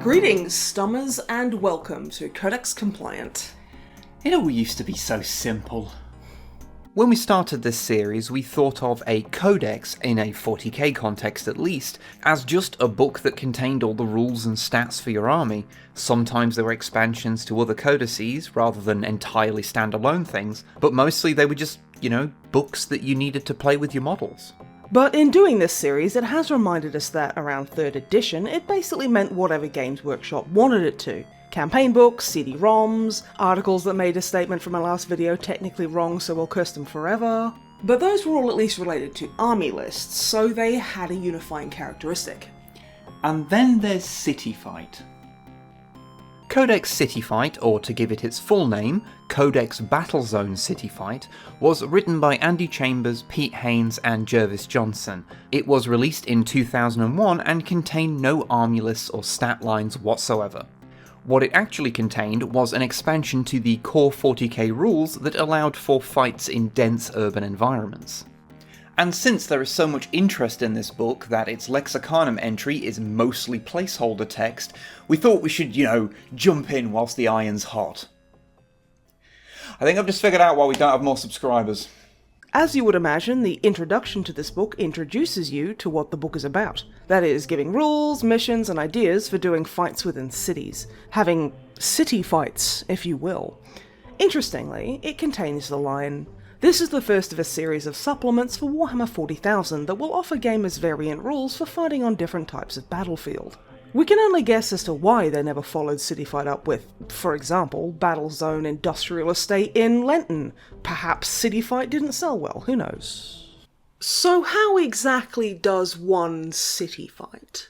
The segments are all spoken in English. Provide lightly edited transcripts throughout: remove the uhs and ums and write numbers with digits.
Greetings, Stummers, and welcome to Codex Compliant. It all used to be so simple. When we started this series, we thought of a codex, in a 40k context at least, as just a book that contained all the rules and stats for your army. Sometimes there were expansions to other codices, rather than entirely standalone things, but mostly they were just, books that you needed to play with your models. But in doing this series, it has reminded us that around 3rd edition, it basically meant whatever Games Workshop wanted it to. Campaign books, CD-ROMs, articles that made a statement from our last video technically wrong so we'll curse them forever. But those were all at least related to army lists, so they had a unifying characteristic. And then there's Cityfight. Codex Cityfight, or to give it its full name, Codex Battlezone Cityfight, was written by Andy Chambers, Pete Haynes and Jervis Johnson. It was released in 2001 and contained no army lists or stat lines whatsoever. What it actually contained was an expansion to the core 40k rules that allowed for fights in dense urban environments. And since there is so much interest in this book that its Lexicanum entry is mostly placeholder text, we thought we should, jump in whilst the iron's hot. I think I've just figured out why we don't have more subscribers. As you would imagine, the introduction to this book introduces you to what the book is about. That is, giving rules, missions, and ideas for doing fights within cities. Having city fights, if you will. Interestingly, it contains the line, "This is the first of a series of supplements for Warhammer 40,000 that will offer gamers variant rules for fighting on different types of battlefield." We can only guess as to why they never followed Cityfight up with, for example, Battlezone Industrial Estate in Lenton. Perhaps Cityfight didn't sell well, who knows? So how exactly does one city fight?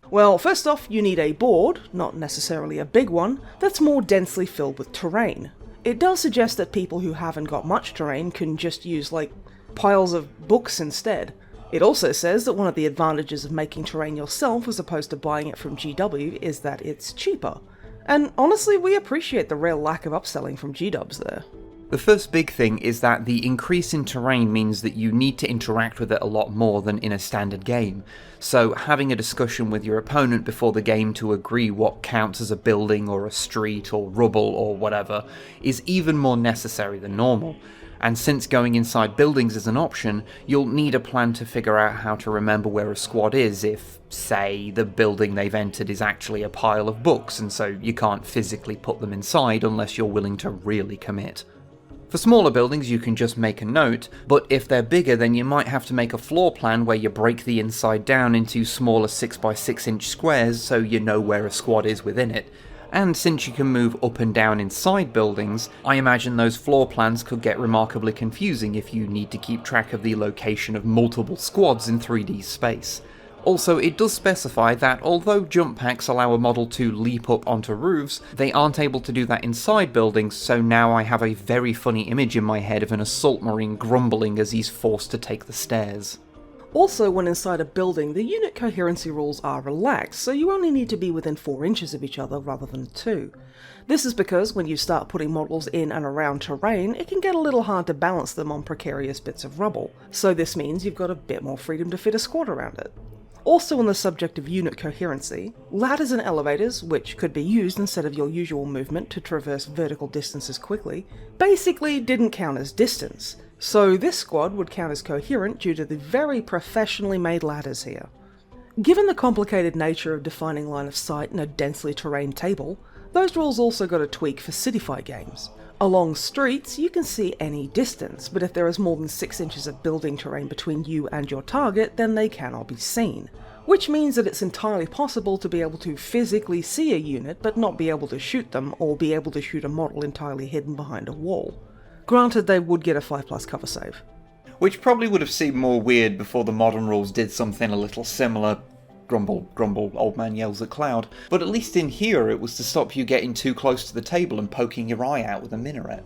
Well, first off, you need a board, not necessarily a big one, that's more densely filled with terrain. It does suggest that people who haven't got much terrain can just use, piles of books instead. It also says that one of the advantages of making terrain yourself as opposed to buying it from GW is that it's cheaper. And honestly, we appreciate the real lack of upselling from G-dubs there. The first big thing is that the increase in terrain means that you need to interact with it a lot more than in a standard game. So having a discussion with your opponent before the game to agree what counts as a building or a street or rubble or whatever is even more necessary than normal. And since going inside buildings is an option, you'll need a plan to figure out how to remember where a squad is if, say, the building they've entered is actually a pile of books and so you can't physically put them inside unless you're willing to really commit. For smaller buildings you can just make a note, but if they're bigger then you might have to make a floor plan where you break the inside down into smaller 6x6 inch squares so you know where a squad is within it. And since you can move up and down inside buildings, I imagine those floor plans could get remarkably confusing if you need to keep track of the location of multiple squads in 3D space. Also, it does specify that although jump packs allow a model to leap up onto roofs, they aren't able to do that inside buildings, so now I have a very funny image in my head of an assault marine grumbling as he's forced to take the stairs. Also, when inside a building, the unit coherency rules are relaxed, so you only need to be within 4 inches of each other rather than 2. This is because when you start putting models in and around terrain, it can get a little hard to balance them on precarious bits of rubble, so this means you've got a bit more freedom to fit a squad around it. Also on the subject of unit coherency, ladders and elevators, which could be used instead of your usual movement to traverse vertical distances quickly, basically didn't count as distance. So this squad would count as coherent due to the very professionally made ladders here. Given the complicated nature of defining line of sight in a densely terrained table, those rules also got a tweak for Cityfight games. Along streets, you can see any distance, but if there is more than 6 inches of building terrain between you and your target, then they cannot be seen. Which means that it's entirely possible to be able to physically see a unit but not be able to shoot them, or be able to shoot a model entirely hidden behind a wall. Granted, they would get a 5+ cover save. Which probably would have seemed more weird before the modern rules did something a little similar. Grumble, grumble, old man yells at cloud. But at least in here it was to stop you getting too close to the table and poking your eye out with a minaret.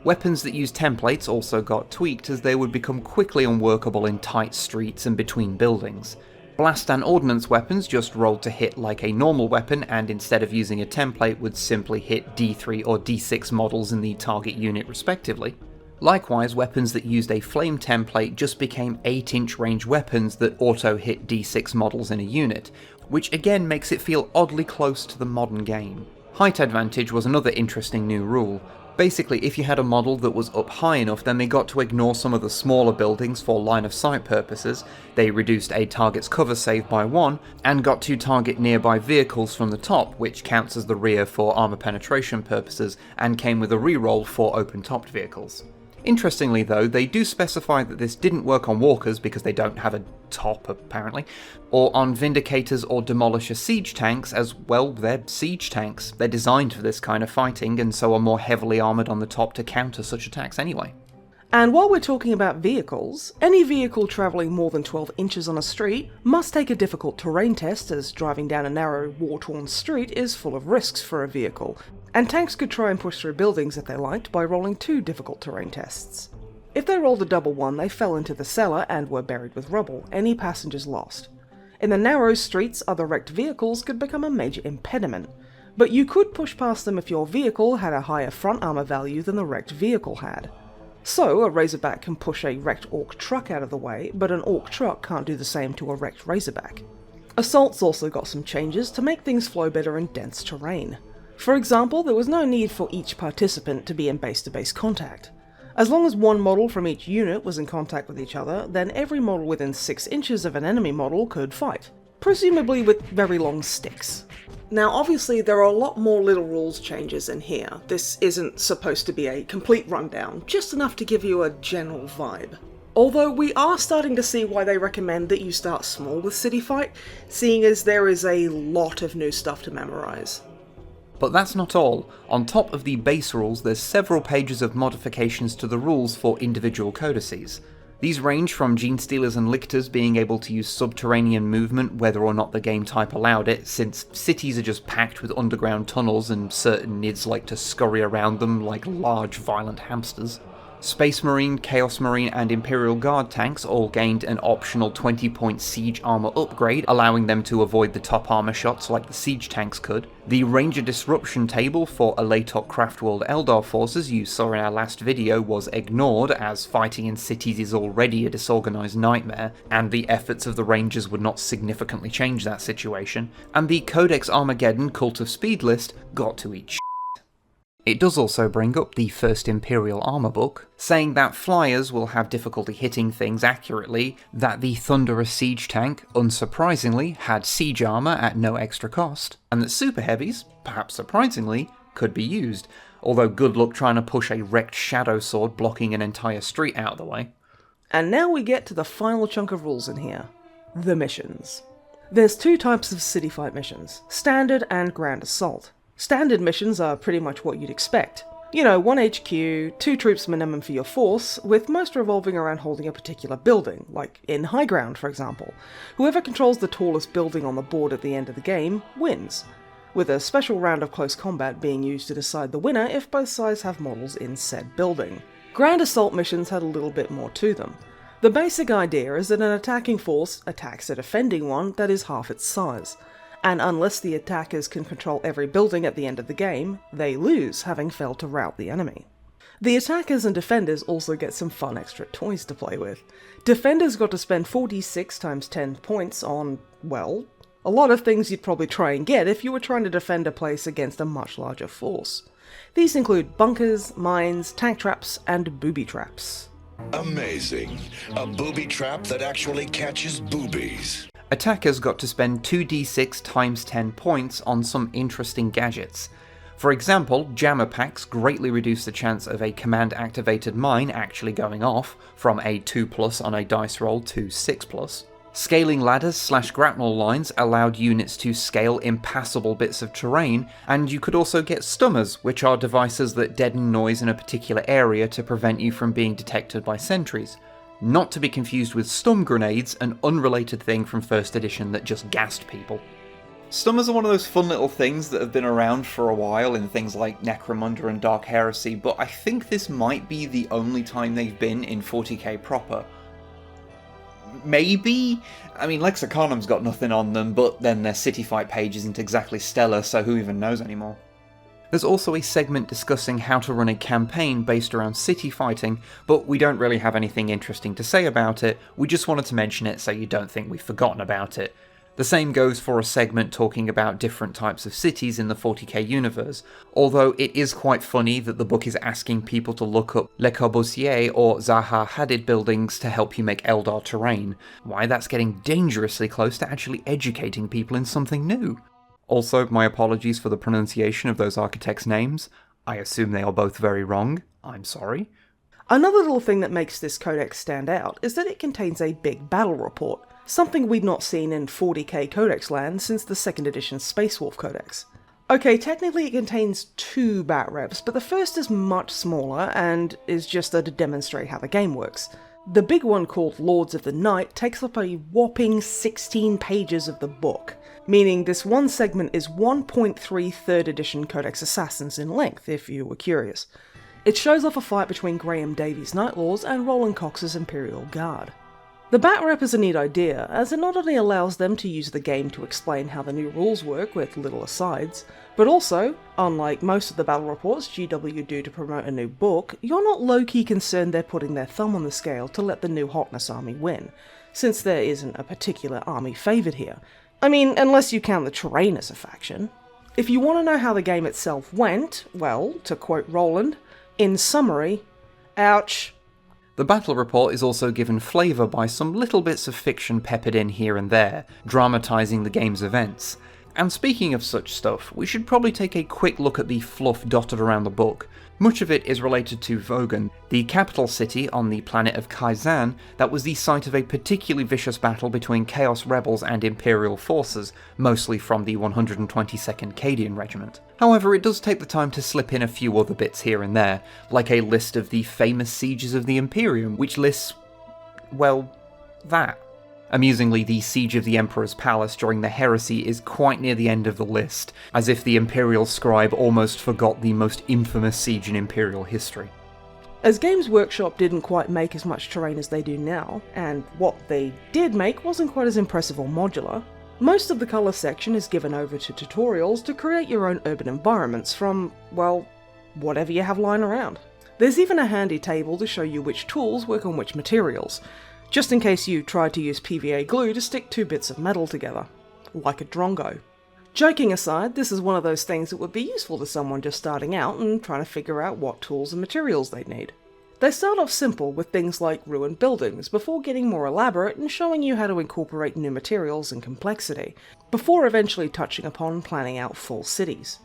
Weapons that use templates also got tweaked as they would become quickly unworkable in tight streets and between buildings. Blast and ordnance weapons just rolled to hit like a normal weapon and instead of using a template would simply hit D3 or D6 models in the target unit respectively. Likewise, weapons that used a flame template just became 8-inch range weapons that auto-hit D6 models in a unit, which again makes it feel oddly close to the modern game. Height advantage was another interesting new rule. Basically, if you had a model that was up high enough, then they got to ignore some of the smaller buildings for line of sight purposes, they reduced a target's cover save by 1, and got to target nearby vehicles from the top, which counts as the rear for armor penetration purposes, and came with a reroll for open-topped vehicles. Interestingly though, they do specify that this didn't work on walkers because they don't have a top apparently, or on Vindicators or Demolisher siege tanks, as well they're siege tanks. They're designed for this kind of fighting and so are more heavily armoured on the top to counter such attacks anyway. And while we're talking about vehicles, any vehicle travelling more than 12 inches on a street must take a difficult terrain test, as driving down a narrow, war-torn street is full of risks for a vehicle, and tanks could try and push through buildings if they liked by rolling 2 difficult terrain tests. If they rolled a double one, they fell into the cellar and were buried with rubble, any passengers lost. In the narrow streets, other wrecked vehicles could become a major impediment, but you could push past them if your vehicle had a higher front armour value than the wrecked vehicle had. So, a Razorback can push a wrecked Orc truck out of the way, but an Orc truck can't do the same to a wrecked Razorback. Assaults also got some changes to make things flow better in dense terrain. For example, there was no need for each participant to be in base-to-base contact. As long as one model from each unit was in contact with each other, then every model within 6 inches of an enemy model could fight, presumably with very long sticks. Now obviously there are a lot more little rules changes in here. This isn't supposed to be a complete rundown, just enough to give you a general vibe. Although we are starting to see why they recommend that you start small with Cityfight, seeing as there is a lot of new stuff to memorize. But that's not all. On top of the base rules, there's several pages of modifications to the rules for individual codices. These range from Genestealers and Lictors being able to use subterranean movement whether or not the game type allowed it, since cities are just packed with underground tunnels and certain nids like to scurry around them like large violent hamsters. Space Marine, Chaos Marine and Imperial Guard tanks all gained an optional 20-point siege armor upgrade, allowing them to avoid the top armor shots like the siege tanks could. The Ranger Disruption table for Alatok Craftworld Eldar forces you saw in our last video was ignored, as fighting in cities is already a disorganized nightmare, and the efforts of the Rangers would not significantly change that situation. And the Codex Armageddon Cult of Speed list got to eat shit. It does also bring up the first Imperial Armor book, saying that flyers will have difficulty hitting things accurately, that the Thunderous siege tank, unsurprisingly, had siege armor at no extra cost, and that super heavies, perhaps surprisingly, could be used, although good luck trying to push a wrecked shadow sword blocking an entire street out of the way. And now we get to the final chunk of rules in here, the missions. There's 2 types of Cityfight missions, Standard and Grand Assault. Standard missions are pretty much what you'd expect. You know, 1 HQ, 2 troops minimum for your force, with most revolving around holding a particular building, like in High Ground for example. Whoever controls the tallest building on the board at the end of the game wins, with a special round of close combat being used to decide the winner if both sides have models in said building. Grand Assault missions had a little bit more to them. The basic idea is that an attacking force attacks a defending one that is half its size, and unless the attackers can control every building at the end of the game, they lose, having failed to rout the enemy. The attackers and defenders also get some fun extra toys to play with. Defenders got to spend 46 times 10 points on, well, a lot of things you'd probably try and get if you were trying to defend a place against a much larger force. These include bunkers, mines, tank traps, and booby traps. Amazing. A booby trap that actually catches boobies. Attackers got to spend 2d6 times 10 points on some interesting gadgets. For example, jammer packs greatly reduce the chance of a command-activated mine actually going off, from a 2+ on a dice roll to 6+. Scaling ladders / grapnel lines allowed units to scale impassable bits of terrain, and you could also get stummers, which are devices that deaden noise in a particular area to prevent you from being detected by sentries. Not to be confused with stun grenades, an unrelated thing from 1st edition that just gassed people. Stummers are one of those fun little things that have been around for a while in things like Necromunda and Dark Heresy, but I think this might be the only time they've been in 40k proper. Maybe? I mean, Lexicanum's got nothing on them, but then their Cityfight page isn't exactly stellar, so who even knows anymore? There's also a segment discussing how to run a campaign based around city fighting, but we don't really have anything interesting to say about it, we just wanted to mention it so you don't think we've forgotten about it. The same goes for a segment talking about different types of cities in the 40k universe, although it is quite funny that the book is asking people to look up Le Corbusier or Zaha Hadid buildings to help you make Eldar terrain. Why, that's getting dangerously close to actually educating people in something new. Also, my apologies for the pronunciation of those architects' names. I assume they are both very wrong. I'm sorry. Another little thing that makes this codex stand out is that it contains a big battle report, something we'd not seen in 40k codex land since the 2nd edition Space Wolf codex. Okay, technically it contains 2 bat reps, but the first is much smaller and is just there to demonstrate how the game works. The big one, called Lords of the Night, takes up a whopping 16 pages of the book, meaning this one segment is 1.3 3rd edition Codex Assassins in length, if you were curious. It shows off a fight between Graham Davies' Night Lords and Roland Cox's Imperial Guard. The bat rep is a neat idea, as it not only allows them to use the game to explain how the new rules work with little asides, but also, unlike most of the battle reports GW do to promote a new book, you're not low-key concerned they're putting their thumb on the scale to let the new Hotness army win, since there isn't a particular army favoured here. I mean, unless you count the terrain as a faction. If you want to know how the game itself went, well, to quote Roland, in summary, ouch. The battle report is also given flavour by some little bits of fiction peppered in here and there, dramatising the game's events. And speaking of such stuff, we should probably take a quick look at the fluff dotted around the book. Much of it is related to Vogan, the capital city on the planet of Kaizen that was the site of a particularly vicious battle between Chaos Rebels and Imperial forces, mostly from the 122nd Cadian Regiment. However, it does take the time to slip in a few other bits here and there, like a list of the famous sieges of the Imperium, which lists, well, that. Amusingly, the siege of the Emperor's Palace during the Heresy is quite near the end of the list, as if the Imperial scribe almost forgot the most infamous siege in Imperial history. As Games Workshop didn't quite make as much terrain as they do now, and what they did make wasn't quite as impressive or modular, most of the colour section is given over to tutorials to create your own urban environments from, well, whatever you have lying around. There's even a handy table to show you which tools work on which materials, just in case you tried to use PVA glue to stick 2 bits of metal together, like a drongo. Joking aside, this is one of those things that would be useful to someone just starting out and trying to figure out what tools and materials they'd need. They start off simple with things like ruined buildings, before getting more elaborate and showing you how to incorporate new materials and complexity, before eventually touching upon planning out full cities.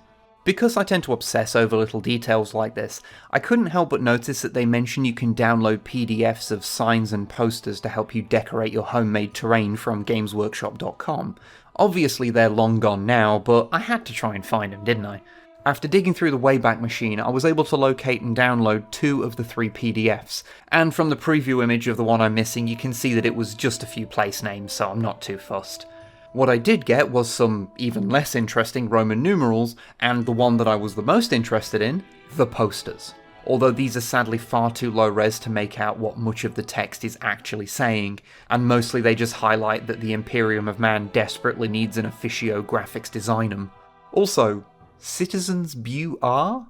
Because I tend to obsess over little details like this, I couldn't help but notice that they mention you can download PDFs of signs and posters to help you decorate your homemade terrain from gamesworkshop.com. Obviously they're long gone now, but I had to try and find them, didn't I? After digging through the Wayback Machine, I was able to locate and download 2 of the 3 PDFs, and from the preview image of the one I'm missing you can see that it was just a few place names, so I'm not too fussed. What I did get was some even less interesting Roman numerals, and the one that I was the most interested in, the posters. Although these are sadly far too low res to make out what much of the text is actually saying, and mostly they just highlight that the Imperium of Man desperately needs an officio graphics designum. Also, Citizens Bew are?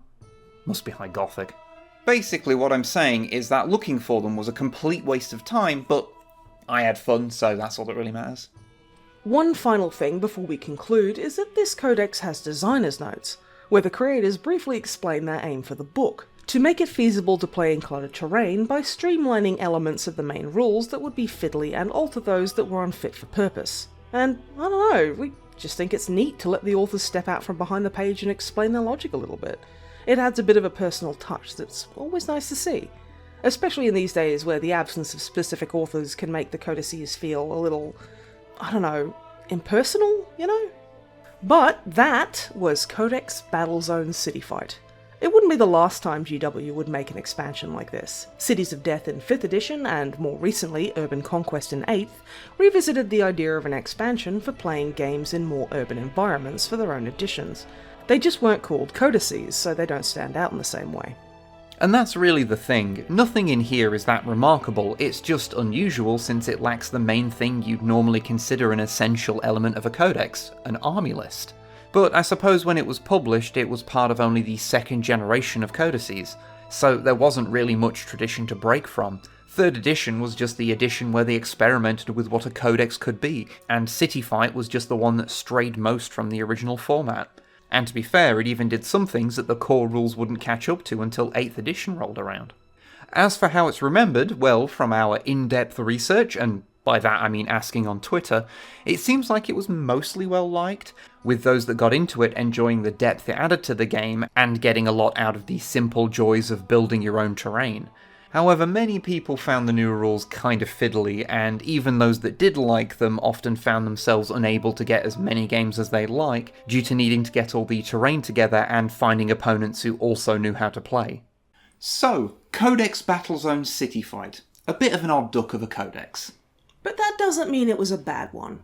Must be High Gothic. Basically what I'm saying is that looking for them was a complete waste of time, but I had fun, so that's all that really matters. One final thing before we conclude is that this codex has designer's notes, where the creators briefly explain their aim for the book, to make it feasible to play in cluttered terrain by streamlining elements of the main rules that would be fiddly and alter those that were unfit for purpose. And, I don't know, we just think it's neat to let the authors step out from behind the page and explain their logic a little bit. It adds a bit of a personal touch that's always nice to see, especially in these days where the absence of specific authors can make the codices feel a little, I don't know, impersonal, you know? But that was Codex Battlezone Cityfight. It wouldn't be the last time GW would make an expansion like this. Cities of Death in 5th edition, and more recently Urban Conquest in 8th, revisited the idea of an expansion for playing games in more urban environments for their own editions. They just weren't called codices, so they don't stand out in the same way. And that's really the thing. Nothing in here is that remarkable, it's just unusual since it lacks the main thing you'd normally consider an essential element of a codex, an army list. But I suppose when it was published, it was part of only the 2nd generation of codices, so there wasn't really much tradition to break from. 3rd edition was just the edition where they experimented with what a codex could be, and Cityfight was just the one that strayed most from the original format. And to be fair, it even did some things that the core rules wouldn't catch up to until 8th edition rolled around. As for how it's remembered, well, from our in-depth research, and by that I mean asking on Twitter, it seems like it was mostly well liked, with those that got into it enjoying the depth it added to the game and getting a lot out of the simple joys of building your own terrain. However, many people found the new rules kind of fiddly, and even those that did like them often found themselves unable to get as many games as they'd like, due to needing to get all the terrain together and finding opponents who also knew how to play. So, Codex Battlezone Cityfight. A bit of an odd duck of a codex. But that doesn't mean it was a bad one.